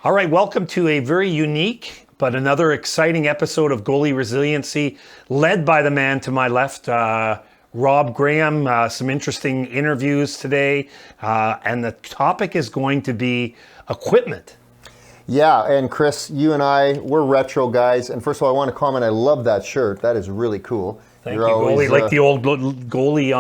All right, welcome to a very unique but another exciting episode of Goalie Resiliency, led by the man to my left, Rob Graham. Some interesting interviews today, and the topic is going to be equipment. Yeah, and Chris, you and I, we're retro guys, and first of all, I want to comment, I love that shirt. That is really cool. Thank you, always, goalie, like the old goalie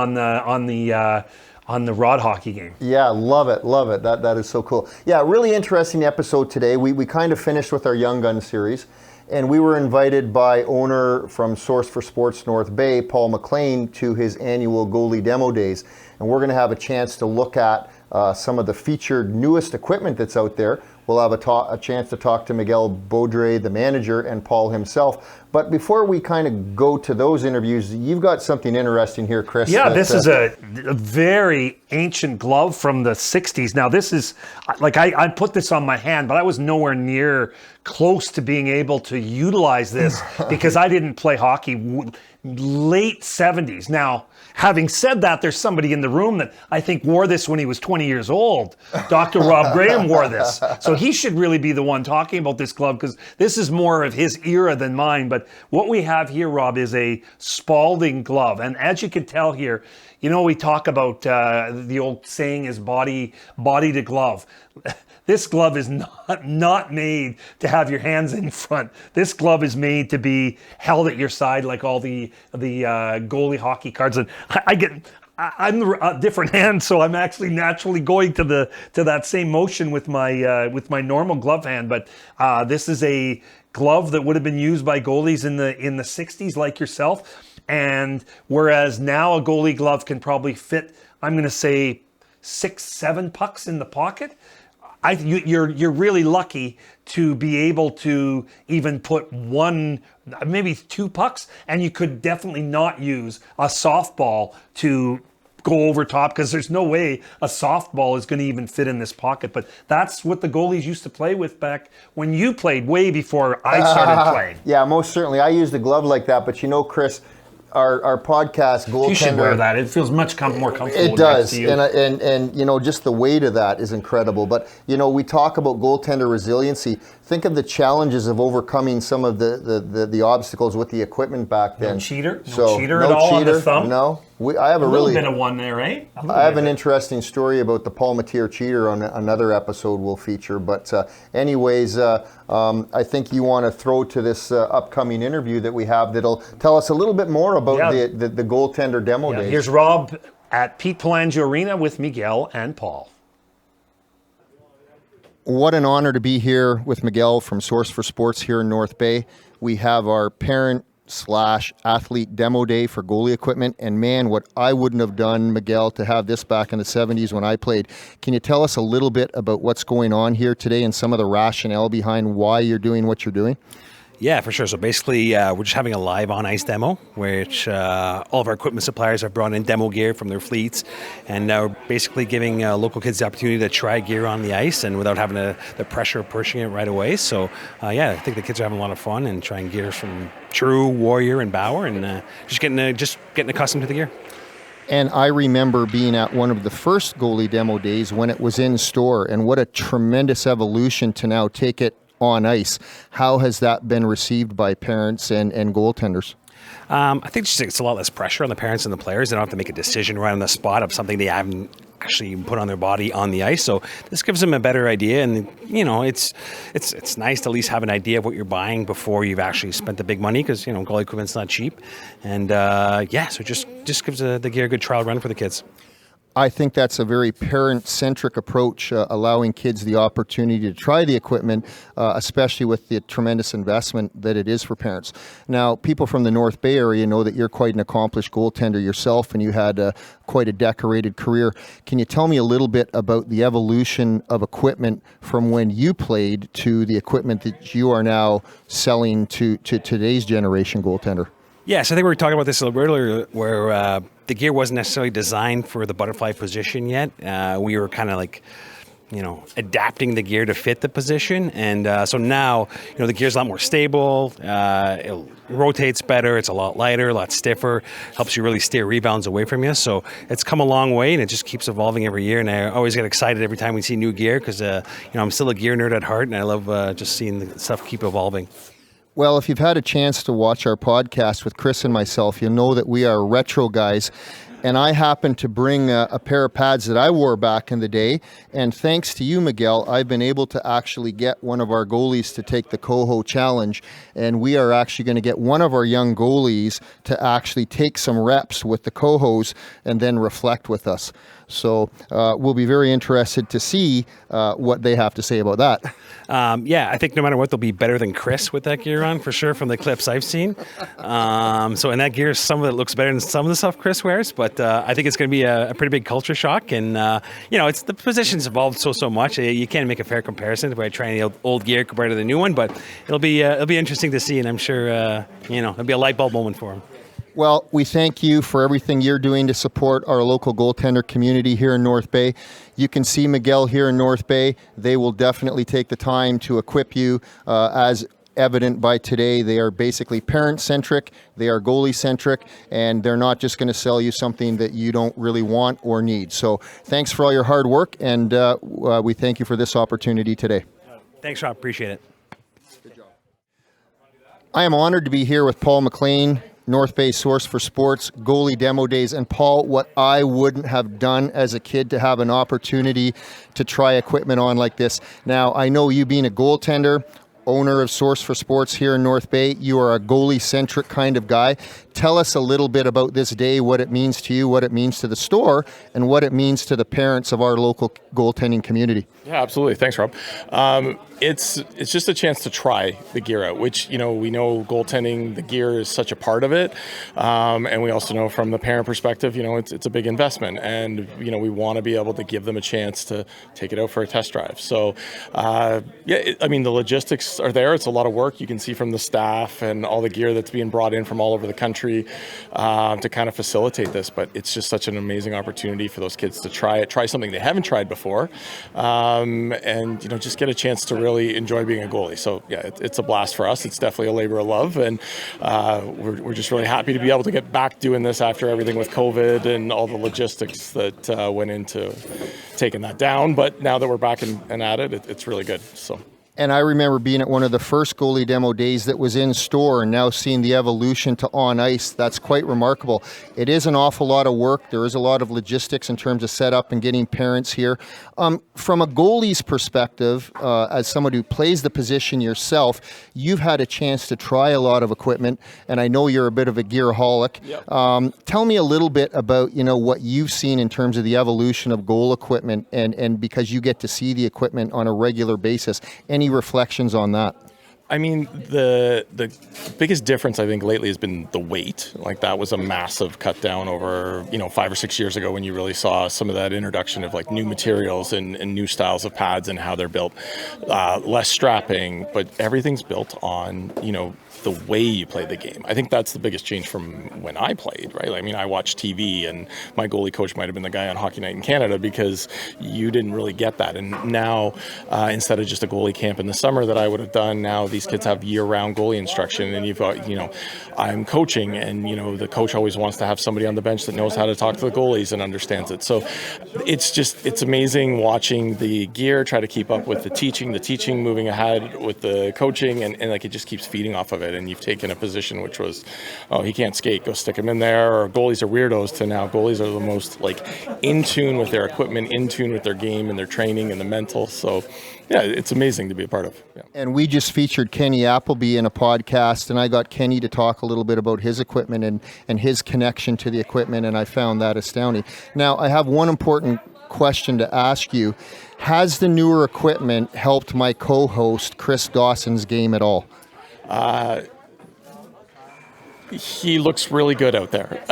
on the rod hockey game. Yeah, love it. That is so cool. Yeah, really interesting episode today. We kind of finished with our Young Gun series, and we were invited by owner from Source for Sports North Bay, Paul McLean, to his annual goalie demo days. And we're going to have a chance to look at some of the featured newest equipment that's out there. We'll have a chance to talk to Miguel Baudre, the manager, and Paul himself. But before we kind of go to those interviews, you've got something interesting here, Chris. Yeah, this is a very ancient glove from the 60s. Now, this is, like, I put this on my hand, but I was nowhere near close to being able to utilize this because I didn't play hockey late 70s. Now, having said that, there's somebody in the room that I think wore this when he was 20 years old. Dr. Rob Graham wore this. So he should really be the one talking about this glove because this is more of his era than mine. But what we have here, Rob, is a Spalding glove. And as you can tell here, you know, we talk about the old saying is body to glove. This glove is not made to have your hands in front. This glove is made to be held at your side like all the goalie hockey cards. And I'm a different hand, so I'm actually naturally going to that same motion with my normal glove hand. But this is a glove that would have been used by goalies in the 60s, like yourself. And whereas now a goalie glove can probably fit, I'm going to say 6-7 pucks in the pocket. You're really lucky to be able to even put one, maybe 2 pucks, and you could definitely not use a softball to go over top because there's no way a softball is going to even fit in this pocket. But that's what the goalies used to play with back when you played, way before I started playing. Yeah, most certainly. I used a glove like that, but you know, Chris, our podcast goaltender. You should wear that. It feels much more comfortable. It does, and you know, just the weight of that is incredible. But you know, we talk about goaltender resiliency. Think of the challenges of overcoming some of the obstacles with the equipment back then. No cheater at all on the thumb. No, I have a little bit of one there, eh? I have an interesting story about the palmatier cheater on another episode we'll feature. But anyways, I think you want to throw to this upcoming interview that we have that'll tell us a little bit more about the goaltender demo days. Here's Rob at Pete Palangio Arena with Miguel and Paul. What an honor to be here with Miguel from Source for Sports here in North Bay. We have our parent/athlete demo day for goalie equipment. And man, what I wouldn't have done, Miguel, to have this back in the 70s when I played. Can you tell us a little bit about what's going on here today and some of the rationale behind why you're doing what you're doing? Yeah, for sure. So basically, we're just having a live on-ice demo, which all of our equipment suppliers have brought in demo gear from their fleets, and we're basically giving local kids the opportunity to try gear on the ice and without having the pressure of pushing it right away. So, I think the kids are having a lot of fun and trying gears from True, Warrior, and Bauer, and just getting accustomed to the gear. And I remember being at one of the first goalie demo days when it was in store, and what a tremendous evolution to now take it on ice. How has that been received by parents and goaltenders? I think it's a lot less pressure on the parents and the players. They don't have to make a decision right on the spot of something they haven't actually put on their body on the ice. So this gives them a better idea, and you know, it's nice to at least have an idea of what you're buying before you've actually spent the big money, because you know, goalie equipment's not cheap. And so it just gives the gear a good trial run for the kids. I think that's a very parent-centric approach, allowing kids the opportunity to try the equipment, especially with the tremendous investment that it is for parents. Now, people from the North Bay area know that you're quite an accomplished goaltender yourself, and you had quite a decorated career. Can you tell me a little bit about the evolution of equipment from when you played to the equipment that you are now selling to today's generation goaltender? Yes, I think we were talking about this a little earlier, where the gear wasn't necessarily designed for the butterfly position yet. We were kind of like, adapting the gear to fit the position. And so now, the gear's a lot more stable. It rotates better. It's a lot lighter, a lot stiffer. Helps you really steer rebounds away from you. So it's come a long way, and it just keeps evolving every year. And I always get excited every time we see new gear because, I'm still a gear nerd at heart, and I love just seeing the stuff keep evolving. Well, if you've had a chance to watch our podcast with Chris and myself, you'll know that we are retro guys. And I happened to bring a pair of pads that I wore back in the day. And thanks to you, Miguel, I've been able to actually get one of our goalies to take the Coho Challenge. And we are actually going to get one of our young goalies to actually take some reps with the Cohos and then reflect with us. So we'll be very interested to see what they have to say about that. I think no matter what, they'll be better than Chris with that gear on, for sure, from the clips I've seen. And that gear, some of it looks better than some of the stuff Chris wears, but I think it's going to be a pretty big culture shock. And, it's the position's evolved so much. You can't make a fair comparison by trying the old gear compared to the new one, but it'll be interesting to see, and I'm sure, it'll be a light bulb moment for him. Well, we thank you for everything you're doing to support our local goaltender community here in North Bay. You can see Miguel here in North Bay. They will definitely take the time to equip you as evident by today. They are basically parent-centric, they are goalie-centric, and they're not just going to sell you something that you don't really want or need. So thanks for all your hard work, and we thank you for this opportunity today. Thanks, Rob. Appreciate it. Good job. I am honored to be here with Paul McLean, North Bay Source for Sports, Goalie Demo Days. And Paul, what I wouldn't have done as a kid to have an opportunity to try equipment on like this. Now, I know you being a goaltender, owner of Source for Sports here in North Bay, you are a goalie-centric kind of guy. Tell us a little bit about this day, what it means to you, what it means to the store, and what it means to the parents of our local goaltending community. Yeah, absolutely. Thanks, Rob. It's just a chance to try the gear out, which, we know goaltending, the gear is such a part of it. And we also know from the parent perspective, it's a big investment. And, we want to be able to give them a chance to take it out for a test drive. So, the logistics are there. It's a lot of work. You can see from the staff and all the gear that's being brought in from all over the country to kind of facilitate this. But it's just such an amazing opportunity for those kids to try something they haven't tried before. And just get a chance to really enjoy being a goalie. So yeah, it's a blast for us. It's definitely a labor of love, and we're just really happy to be able to get back doing this after everything with COVID and all the logistics that went into taking that down. But now that we're back and at it, it's really good. So. And I remember being at one of the first goalie demo days that was in store, and now seeing the evolution to on ice. That's quite remarkable. It is an awful lot of work. There is a lot of logistics in terms of setup and getting parents here. From a goalie's perspective, as someone who plays the position yourself, you've had a chance to try a lot of equipment, and I know you're a bit of a gearaholic. Yep. Tell me a little bit about what you've seen in terms of the evolution of goal equipment, and because you get to see the equipment on a regular basis. Any reflections on that? The biggest difference I think lately has been the weight. Like that was a massive cut down over 5 or 6 years ago when you really saw some of that introduction of like new materials and new styles of pads and how they're built. Less strapping, but everything's built on the way you play the game. I think that's the biggest change from when I played, right? I watched TV, and my goalie coach might have been the guy on Hockey Night in Canada because you didn't really get that. And now, instead of just a goalie camp in the summer that I would have done, now these kids have year-round goalie instruction, and you've got, I'm coaching, and, the coach always wants to have somebody on the bench that knows how to talk to the goalies and understands it. So it's amazing watching the gear try to keep up with the teaching moving ahead with the coaching, and like it just keeps feeding off of it. And you've taken a position which was, oh, he can't skate, go stick him in there, or goalies are weirdos, to now goalies are the most in tune with their equipment, in tune with their game and their training and the mental. So yeah, it's amazing to be a part of. Yeah. And we just featured Kenny Appleby in a podcast, and I got Kenny to talk a little bit about his equipment and his connection to the equipment, and I found that astounding. Now, I have one important question to ask you. Has the newer equipment helped my co-host Chris Dawson's game at all? He looks really good out there.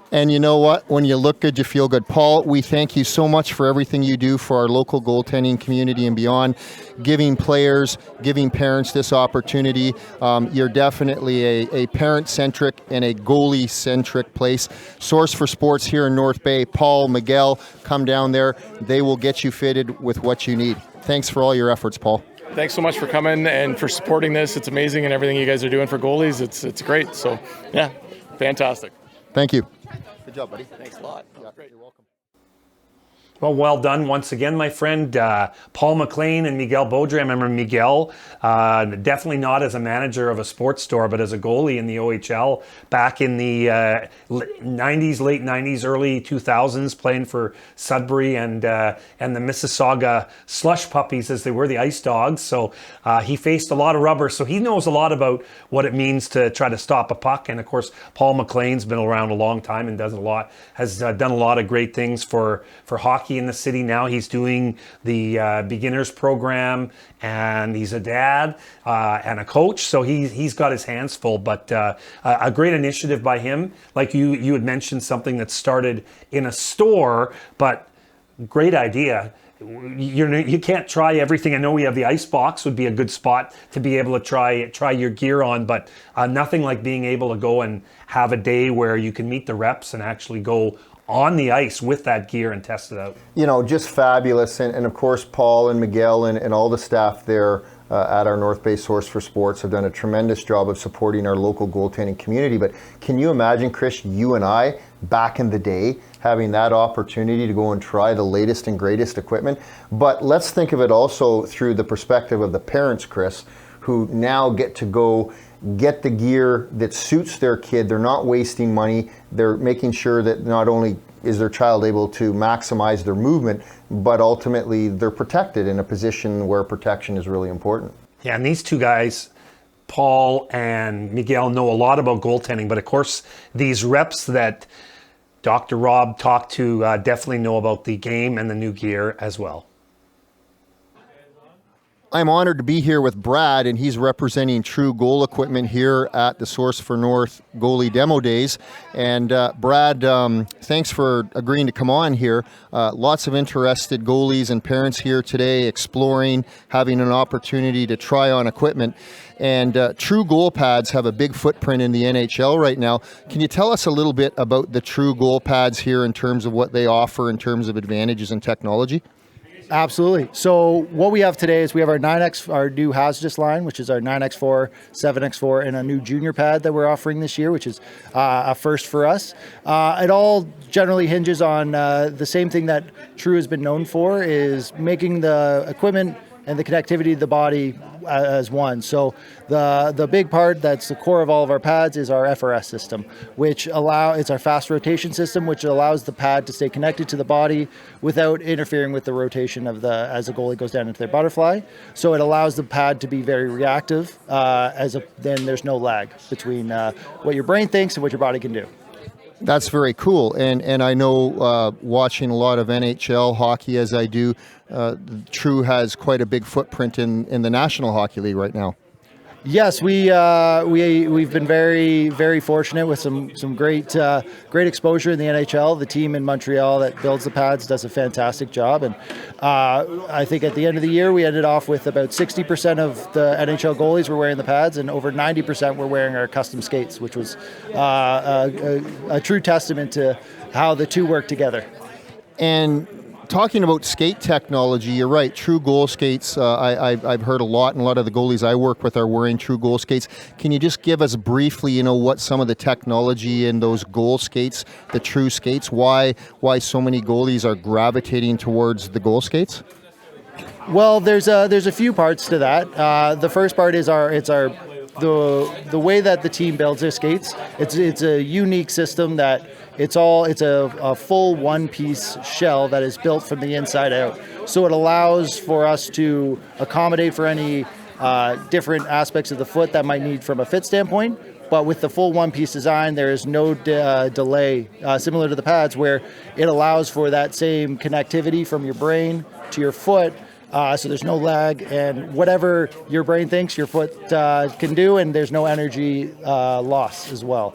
And you know what? When you look good, you feel good. Paul, we thank you so much for everything you do for our local goaltending community and beyond, giving players, giving parents this opportunity. You're definitely a parent-centric and a goalie-centric place. Source for Sports here in North Bay. Paul, Miguel, come down there. They will get you fitted with what you need. Thanks for all your efforts, Paul. Thanks so much for coming and for supporting this. It's amazing, and everything you guys are doing for goalies. It's great. So, yeah, fantastic. Thank you. Good job, buddy. Thanks a lot. Yeah, you're welcome. Well done once again, my friend. Paul McLean and Miguel Baudry. I remember Miguel, definitely not as a manager of a sports store, but as a goalie in the OHL back in the 90s, late 90s, early 2000s, playing for Sudbury and the Mississauga Slush Puppies, as they were, the Ice Dogs. So he faced a lot of rubber, so he knows a lot about what it means to try to stop a puck. And of course, Paul McLean's been around a long time and has done a lot of great things for hockey in the city. Now he's doing the beginners program, and he's a dad and a coach, so he's got his hands full. But a great initiative by him. Like you had mentioned, something that started in a store, but great idea. You can't try everything. I know we have the ice box would be a good spot to be able to try your gear on, but nothing like being able to go and have a day where you can meet the reps and actually go on the ice with that gear and test it out. Just fabulous. And of course, Paul and Miguel and all the staff there at our North Bay Source for Sports have done a tremendous job of supporting our local goaltending community. But can you imagine, Chris, you and I, back in the day, having that opportunity to go and try the latest and greatest equipment? But let's think of it also through the perspective of the parents, Chris, who now get to go get the gear that suits their kid. They're not wasting money. They're making sure that not only is their child able to maximize their movement, but ultimately they're protected in a position where protection is really important. Yeah, and these two guys, Paul and Miguel, know a lot about goaltending, but of course these reps that Dr. Rob talked to definitely know about the game and the new gear as well. I'm honored to be here with Brad, and he's representing True Goal Equipment here at the Source for North Goalie Demo Days. And Brad, thanks for agreeing to come on here. Lots of interested goalies and parents here today exploring, having an opportunity to try on equipment. And True Goal Pads have a big footprint in the NHL right now. Can you tell us a little bit about the True Goal Pads here in terms of what they offer in terms of advantages and technology? Absolutely. So what we have today is we have our 9X, our new hazardous line, which is our 9X4, 7X4, and a new junior pad that we're offering this year, which is a first for us. It all generally hinges on the same thing that True has been known for, is making the equipment and the connectivity of the body as one. So the big part that's the core of all of our pads is our FRS system, which it's our fast rotation system, which allows the pad to stay connected to the body without interfering with the rotation of as the goalie goes down into their butterfly. So it allows the pad to be very reactive, then there's no lag between what your brain thinks and what your body can do. That's very cool. And I know watching a lot of NHL hockey as I do, True has quite a big footprint in the National Hockey League right now. Yes, we've been very, very fortunate with some great exposure in the NHL. The team in Montreal that builds the pads does a fantastic job, and I think at the end of the year we ended off with about 60% of the NHL goalies were wearing the pads, and over 90% were wearing our custom skates, which was a true testament to how the two work together. And talking about skate technology, you're right. True Goal skates, I've heard a lot, and a lot of the goalies I work with are wearing True Goal skates. Can you just give us briefly, what some of the technology in those goal skates, the True skates, why so many goalies are gravitating towards the goal skates? Well, there's a few parts to that. The first part is the way that the team builds their skates. It's a unique system that it's a full one-piece shell that is built from the inside out. So it allows for us to accommodate for any different aspects of the foot that might need from a fit standpoint. But with the full one-piece design, there is no delay, similar to the pads, where it allows for that same connectivity from your brain to your foot. So there's no lag, and whatever your brain thinks your foot can do, and there's no energy loss as well.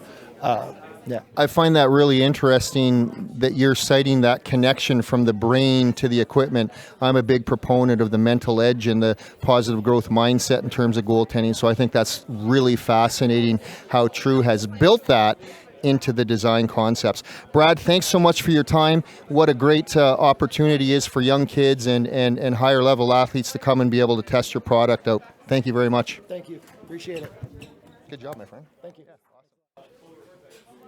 Yeah. I find that really interesting that you're citing that connection from the brain to the equipment. I'm a big proponent of the mental edge and the positive growth mindset in terms of goaltending. So I think that's really fascinating how True has built that into the design concepts. Brad, thanks so much for your time. What a great opportunity is for young kids and higher level athletes to come and be able to test your product out. Thank you very much. Thank you. Appreciate it. Good job, my friend. Thank you.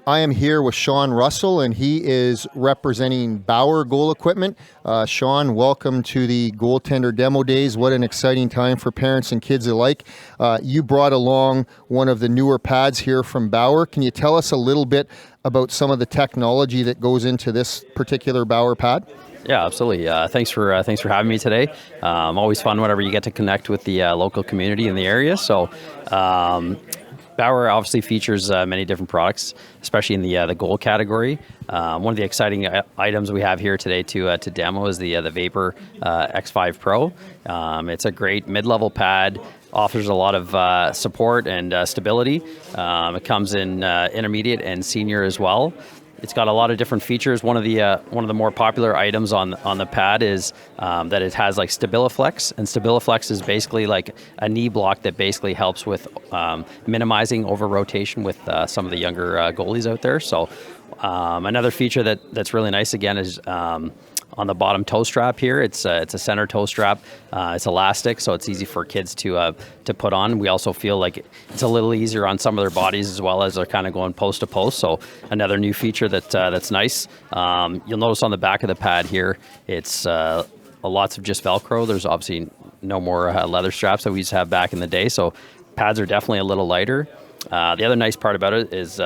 I am here with Sean Russell, and he is representing Bauer Goal Equipment. Sean, welcome to the Goaltender Demo Days. What an exciting time for parents and kids alike. You brought along one of the newer pads here from Bauer. Can you tell us a little bit about some of the technology that goes into this particular Bauer pad? Yeah, absolutely. Thanks for having me today. Always fun whenever you get to connect with the local community in the area. So Bauer obviously features many different products, especially in the goal category. One of the exciting items we have here today to demo is the Vapor X5 Pro. It's a great mid-level pad, offers a lot of support and stability. It comes in intermediate and senior as well. It's got a lot of different features. One of the more popular items on the pad is that it has like Stabiliflex, and Stabiliflex is basically like a knee block that basically helps with minimizing over rotation with some of the younger goalies out there. So another feature that's really nice again is on the bottom toe strap here. It's a center toe strap. It's elastic, so it's easy for kids to put on. We also feel like it's a little easier on some of their bodies as well as they're kind of going post to post. So another new feature that's nice. You'll notice on the back of the pad here, it's lots of just Velcro. There's obviously no more leather straps that we used to have back in the day. So pads are definitely a little lighter. The other nice part about it is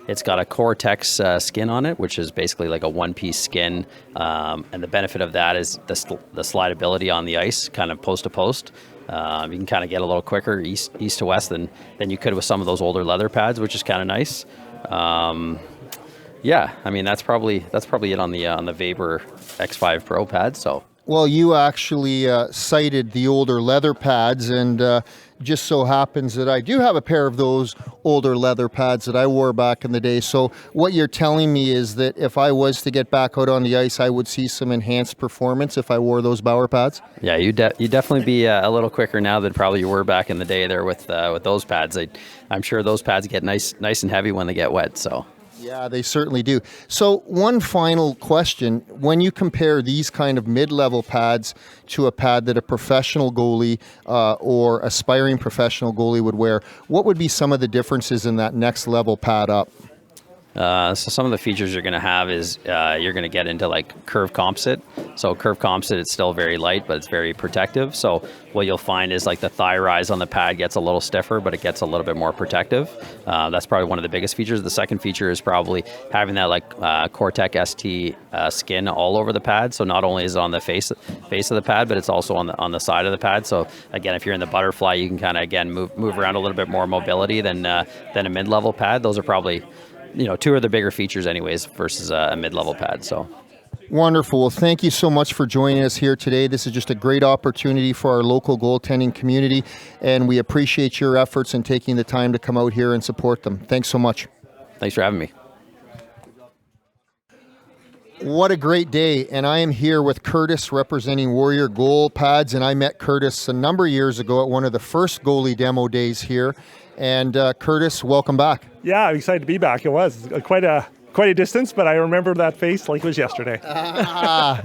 it's got a Cortex skin on it, which is basically like a one-piece skin. And the benefit of that is the slidability on the ice, kind of post to post. You can kind of get a little quicker east to west than you could with some of those older leather pads, which is kind of nice. Yeah, I mean that's probably it on the Vapor X5 Pro pad. So. Well, you actually cited the older leather pads, and just so happens that I do have a pair of those older leather pads that I wore back in the day. So what you're telling me is that if I was to get back out on the ice, I would see some enhanced performance if I wore those Bauer pads? Yeah, you definitely be a little quicker now than probably you were back in the day there with those pads. I'm sure those pads get nice and heavy when they get wet, so. Yeah, they certainly do. So one final question. When you compare these kind of mid-level pads to a pad that a professional goalie or aspiring professional goalie would wear, what would be some of the differences in that next level pad up? So some of the features you're going to have is you're going to get into like curve composite. So curve composite, it's still very light, but it's very protective. So what you'll find is like the thigh rise on the pad gets a little stiffer, but it gets a little bit more protective. That's probably one of the biggest features. The second feature is probably having that like Cortex ST skin all over the pad. So not only is it on the face of the pad, but it's also on the side of the pad. So again, if you're in the butterfly, you can kind of again move around a little bit more mobility than a mid-level pad. Those are probably two of the bigger features anyways versus a mid-level pad. So wonderful. Well, thank you so much for joining us here today. This is just a great opportunity for our local goaltending community, and we appreciate your efforts in taking the time to come out here and support them. Thanks so much. Thanks for having me. What a great day, and I am here with Curtis representing Warrior Goal Pads, and I met Curtis a number of years ago at one of the first goalie demo days here. And Curtis, welcome back. Yeah, I'm excited to be back. It was quite a distance, but I remember that face like it was yesterday.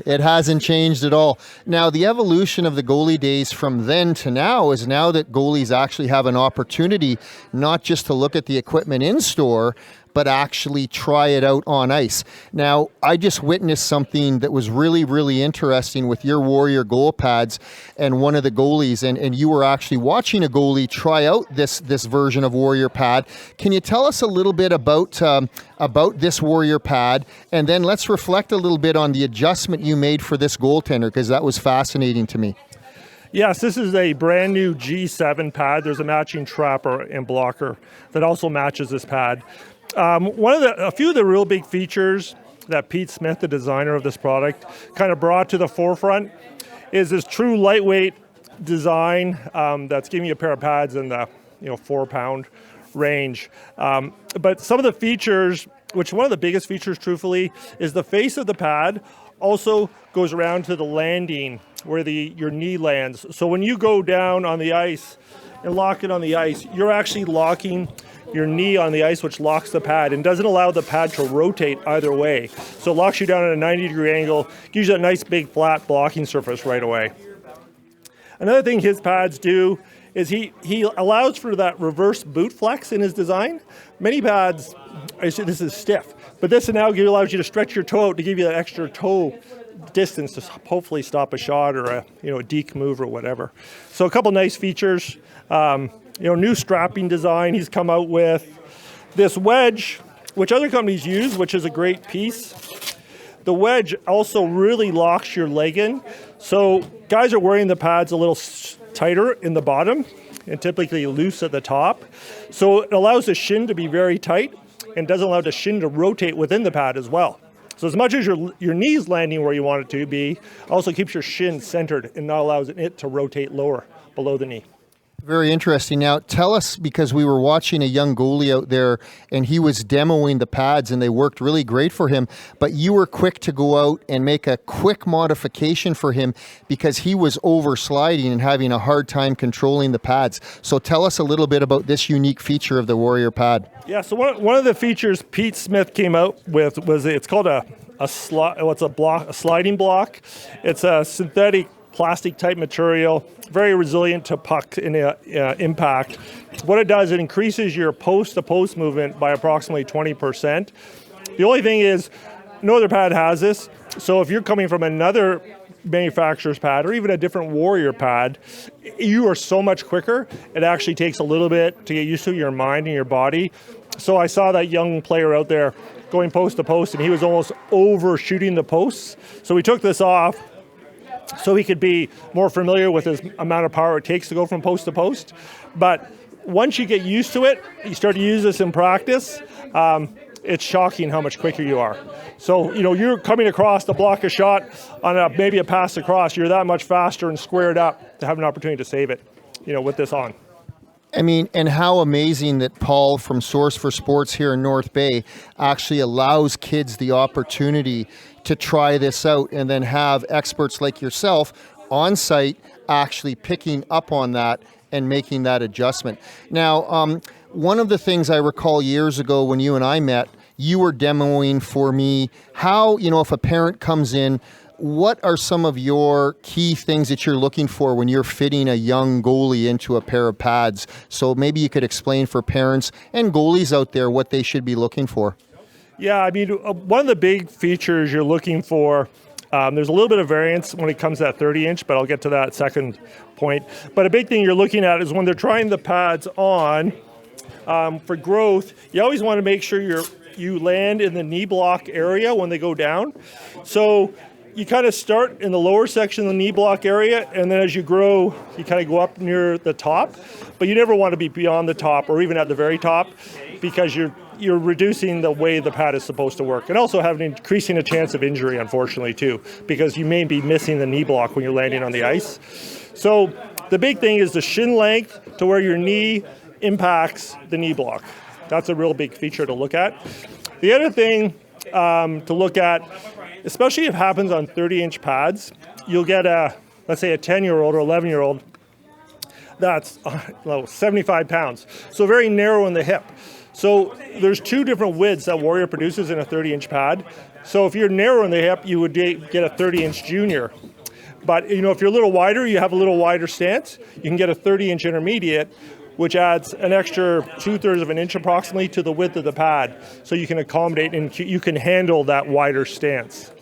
It hasn't changed at all. Now, the evolution of the goalie days from then to now is now that goalies actually have an opportunity not just to look at the equipment in store, but actually try it out on ice. Now, I just witnessed something that was really, really interesting with your Warrior Goal Pads and one of the goalies, and you were actually watching a goalie try out this version of Warrior Pad. Can you tell us a little bit about this Warrior Pad, and then let's reflect a little bit on the adjustment you made for this goaltender, because that was fascinating to me. Yes, this is a brand new G7 pad. There's a matching trapper and blocker that also matches this pad. A few of the real big features that Pete Smith, the designer of this product, kind of brought to the forefront is this true lightweight design that's giving you a pair of pads in the 4-pound range. But some of the features, which one of the biggest features, truthfully, is the face of the pad also goes around to the landing where your knee lands. So when you go down on the ice and lock it on the ice, you're actually locking your knee on the ice, which locks the pad and doesn't allow the pad to rotate either way. So it locks you down at a 90-degree angle, gives you a nice big flat blocking surface right away. Another thing his pads do is he allows for that reverse boot flex in his design. Many pads, this is stiff, but this now allows you to stretch your toe out to give you that extra toe distance to hopefully stop a shot or a deke move or whatever. So a couple nice features. New strapping design he's come out with. This wedge, which other companies use, which is a great piece. The wedge also really locks your leg in. So guys are wearing the pads a little tighter in the bottom and typically loose at the top. So it allows the shin to be very tight and doesn't allow the shin to rotate within the pad as well. So as much as your knee's landing where you want it to be, also keeps your shin centered and not allows it to rotate lower below the knee. Very interesting. Now, tell us, because we were watching a young goalie out there and he was demoing the pads and they worked really great for him, but you were quick to go out and make a quick modification for him because he was over sliding and having a hard time controlling the pads. So tell us a little bit about this unique feature of the Warrior pad. Yeah, so one of the features Pete Smith came out with was it's called a sliding block. It's a synthetic plastic type material, very resilient to puck in impact. What it does, it increases your post-to-post movement by approximately 20%. The only thing is, no other pad has this. So if you're coming from another manufacturer's pad or even a different Warrior pad, you are so much quicker. It actually takes a little bit to get used to your mind and your body. So I saw that young player out there going post to post and he was almost overshooting the posts. So we took this off so he could be more familiar with his amount of power it takes to go from post to post. But once you get used to it, you start to use this in practice, it's shocking how much quicker you are. So, you're coming across to block a shot on maybe a pass across, you're that much faster and squared up to have an opportunity to save it, with this on. I mean, and how amazing that Paul from Source for Sports here in North Bay actually allows kids the opportunity to try this out and then have experts like yourself on site actually picking up on that and making that adjustment. Now, one of the things I recall years ago when you and I met, you were demoing for me how, if a parent comes in, what are some of your key things that you're looking for when you're fitting a young goalie into a pair of pads? So maybe you could explain for parents and goalies out there what they should be looking for. Yeah, I mean, one of the big features you're looking for, there's a little bit of variance when it comes to that 30-inch, but I'll get to that second point. But a big thing you're looking at is when they're trying the pads on, for growth, you always want to make sure you land in the knee block area when they go down. So you kind of start in the lower section of the knee block area, and then as you grow, you kind of go up near the top. But you never want to be beyond the top or even at the very top because you're reducing the way the pad is supposed to work, and also increasing a chance of injury, unfortunately, too, because you may be missing the knee block when you're landing on the ice. So the big thing is the shin length to where your knee impacts the knee block. That's a real big feature to look at. The other thing to look at, especially if it happens on 30-inch pads, you'll get let's say a 10-year-old or 11-year-old that's 75 pounds, so very narrow in the hip. So there's two different widths that Warrior produces in a 30-inch pad. So if you're narrow in the hip, you would get a 30-inch junior. But if you're a little wider, you have a little wider stance, you can get a 30-inch intermediate, which adds an extra 2/3 of an inch approximately to the width of the pad. So you can accommodate and you can handle that wider stance.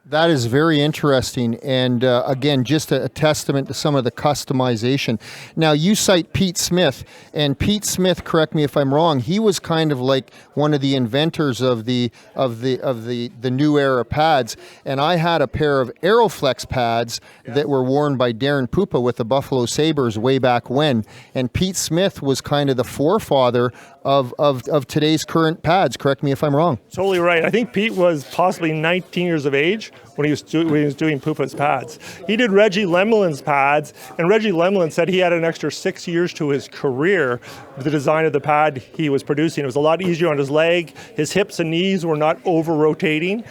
That is very interesting, and again, just a testament to some of the customization. Now, you cite Pete Smith, and Pete Smith, correct me if I'm wrong, he was kind of like one of the inventors of the new era pads. And I had a pair of Aeroflex pads that were worn by Darren Pupa with the Buffalo Sabres way back when. And Pete Smith was kind of the forefather of today's current pads. Correct me if I'm wrong. Totally right. I think Pete was possibly 19 years of age when he was doing Pupa's pads. He did Reggie Lemelin's pads, and Reggie Lemelin said he had an extra 6 years to his career with the design of the pad he was producing. It was a lot easier on his leg. His hips and knees were not over-rotating.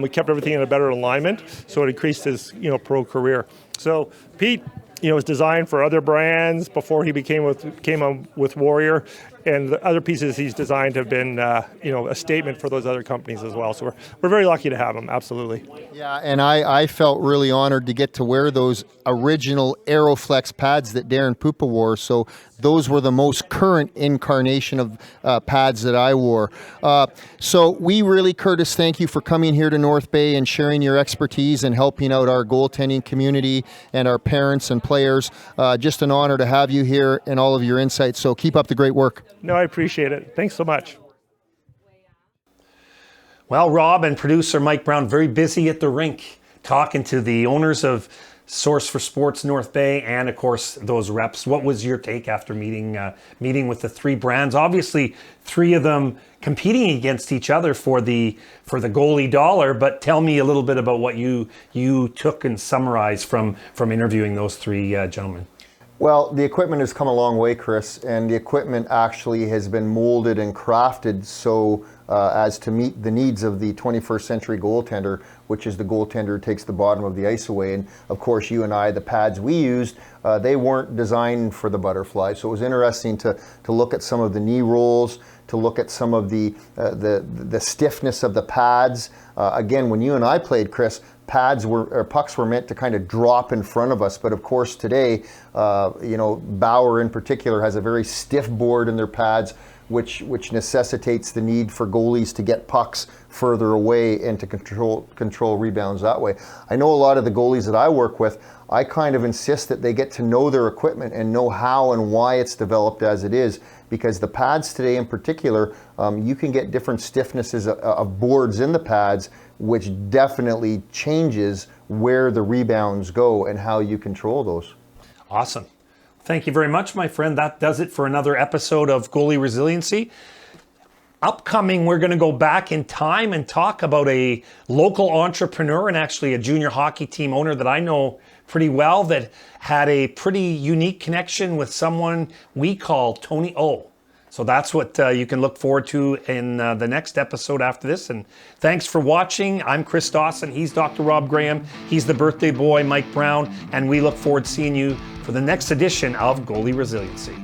We kept everything in a better alignment, so it increased his pro career. So Pete, was designed for other brands before he came on with Warrior, and the other pieces he's designed have been, a statement for those other companies as well. So we're very lucky to have him. Absolutely. Yeah, and I felt really honored to get to wear those original Aeroflex pads that Darren Pupa wore. So those were the most current incarnation of pads that I wore. So we really, Curtis, thank you for coming here to North Bay and sharing your expertise and helping out our goaltending community and our parents and players. Just an honor to have you here and all of your insights. So keep up the great work. No, I appreciate it. Thanks so much. Well, Rob and producer Mike Brown, very busy at the rink, talking to the owners of Source for Sports North Bay and, of course, those reps. What was your take after meeting with the three brands? Obviously, three of them competing against each other for the goalie dollar. But tell me a little bit about what you took and summarized from interviewing those three gentlemen. Well, the equipment has come a long way, Chris, and the equipment actually has been molded and crafted so as to meet the needs of the 21st century goaltender, which is the goaltender who takes the bottom of the ice away. And of course, you and I, the pads we used, they weren't designed for the butterfly. So it was interesting to look at some of the knee rolls, to look at some of the stiffness of the pads. Again, when you and I played, Chris, pucks were meant to kind of drop in front of us. But of course today, Bauer in particular has a very stiff board in their pads, which necessitates the need for goalies to get pucks further away and to control rebounds that way. I know a lot of the goalies that I work with, I kind of insist that they get to know their equipment and know how and why it's developed as it is, because the pads today in particular, you can get different stiffnesses of boards in the pads, which definitely changes where the rebounds go and how you control those. Awesome. Thank you very much, my friend. That does it for another episode of Goalie Resiliency. Upcoming, we're going to go back in time and talk about a local entrepreneur and actually a junior hockey team owner that I know pretty well that had a pretty unique connection with someone we call Tony O. So that's what you can look forward to in the next episode after this. And thanks for watching. I'm Chris Dawson. He's Dr. Rob Graham. He's the birthday boy, Mike Brown. And we look forward to seeing you for the next edition of Goalie Resiliency.